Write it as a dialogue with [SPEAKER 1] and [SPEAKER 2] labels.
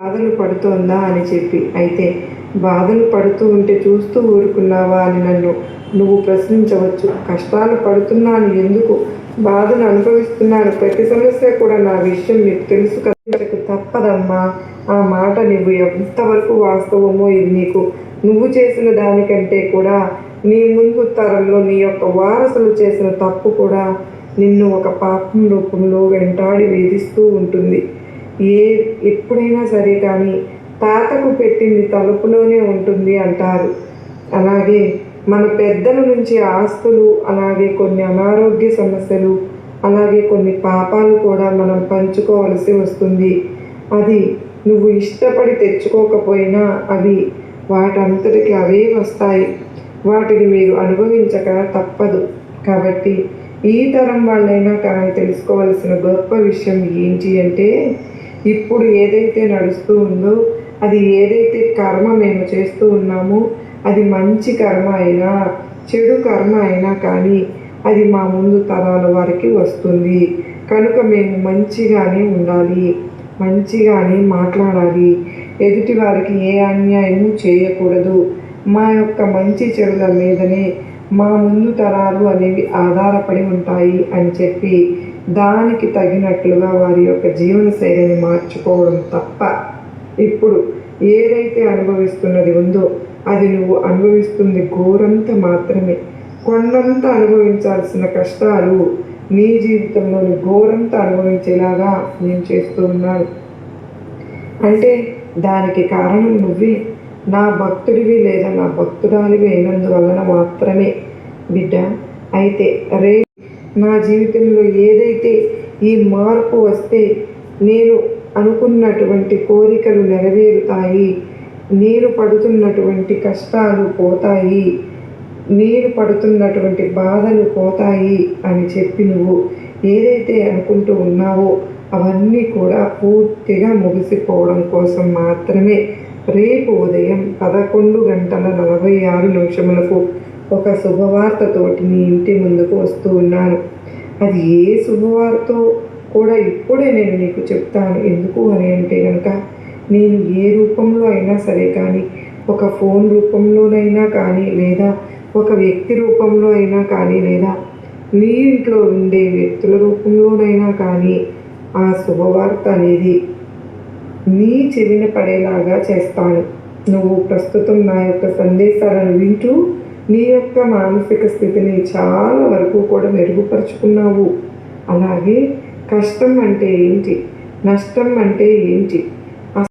[SPEAKER 1] బాధలు పడుతోందా అని చెప్పి. అయితే బాధలు పడుతూ ఉంటే చూస్తూ ఊరుకున్నావా అని నన్ను నువ్వు ప్రశ్నించవచ్చు. కష్టాలు పడుతున్నాను, ఎందుకు బాధను అనుభవిస్తున్నాను, ప్రతి సమస్య కూడా నా విషయం నీకు తెలుసు కదా, తప్పదమ్మా. ఆ మాట నువ్వు ఎంతవరకు వాస్తవమో ఇది నీకు నువ్వు చేసిన దానికంటే కూడా నీ ముందు తరంలో నీ యొక్క వారసులు చేసిన తప్పు కూడా నిన్ను ఒక పాపం రూపంలో వెంటాడి వేధిస్తూ ఉంటుంది. ఎప్పుడైనా సరే కానీ తాతకు పెట్టింది తలుపులోనే ఉంటుంది అంటారు. అలాగే మన పెద్దల నుంచి ఆస్తులు, అలాగే కొన్ని అనారోగ్య సమస్యలు, అలాగే కొన్ని పాపాలు కూడా మనం పంచుకోవలసి వస్తుంది. అది నువ్వు ఇష్టపడి తెచ్చుకోకపోయినా అవి వాటంతటికి అవే వస్తాయి. వాటిని మీరు అనుభవించక తప్పదు. కాబట్టి ఈ తరం వాళ్ళైనా కానీ తెలుసుకోవాల్సిన గొప్ప విషయం ఏంటి అంటే, ఇప్పుడు ఏదైతే నడుస్తూ ఉందో, అది ఏదైతే కర్మ మేము చేస్తూ ఉన్నామో, అది మంచి కర్మ అయినా చెడు కర్మ అయినా కానీ అది మా ముందు తరాల వారికి వస్తుంది. కనుక మేము మంచిగానే ఉండాలి, మంచిగానే మాట్లాడాలి, ఎదుటి వారికి ఏ అన్యాయము చేయకూడదు. మా యొక్క మంచి చెడుల మీదనే మా ముందు తరాలు అనేవి ఆధారపడి ఉంటాయి అని చెప్పి దానికి తగినట్లుగా వారి యొక్క జీవన శైలిని మార్చుకోవడం తప్ప, ఇప్పుడు ఏదైతే అనుభవిస్తున్నది ఉందో అది నువ్వు అనుభవిస్తుంది ఘోరంత మాత్రమే. కొండంత అనుభవించాల్సిన కష్టాలు నీ జీవితంలోని ఘోరంత అనుభవించేలాగా నేను చేస్తూ ఉన్నాను. అంటే దానికి కారణం నువ్వే, నా భక్తుడివి లేదా నా భక్తురాలివి అయినందువలన మాత్రమే బిడ్డ. అయితే నా జీవితంలో ఏదైతే ఈ మార్పు వస్తే నేను అనుకున్నటువంటి కోరికలు నెరవేరుతాయి, నేను పడుతున్నటువంటి కష్టాలు పోతాయి, నేను పడుతున్నటువంటి బాధలు పోతాయి అని చెప్పి నువ్వు ఏదైతే అనుకుంటూ ఉన్నావో అవన్నీ కూడా పూర్తిగా ముగిసిపోవడం కోసం మాత్రమే రేపు ఉదయం 11:46 ఒక శుభవార్తతోటి నీ ఇంటి ముందుకు వస్తూ ఉన్నాను. అది ఏ శుభవార్తో కూడా ఇప్పుడే నేను నీకు చెప్తాను. ఎందుకు అని అంటే కనుక, నేను ఏ రూపంలో అయినా సరే కానీ, ఒక ఫోన్ రూపంలోనైనా కానీ, లేదా ఒక వ్యక్తి రూపంలో అయినా కానీ, లేదా నీ ఇంట్లో ఉండే వ్యక్తుల రూపంలోనైనా కానీ ఆ శుభవార్త అనేది నీ చెవిన పడేలాగా చేస్తాను. నువ్వు ప్రస్తుతం నా యొక్క సందేశాలను వింటూ నీ యొక్క మానసిక స్థితిని చాలా వరకు కూడా మెరుగుపరుచుకున్నావు. అలాగే కష్టం అంటే ఏంటి, నష్టం అంటే ఏంటి,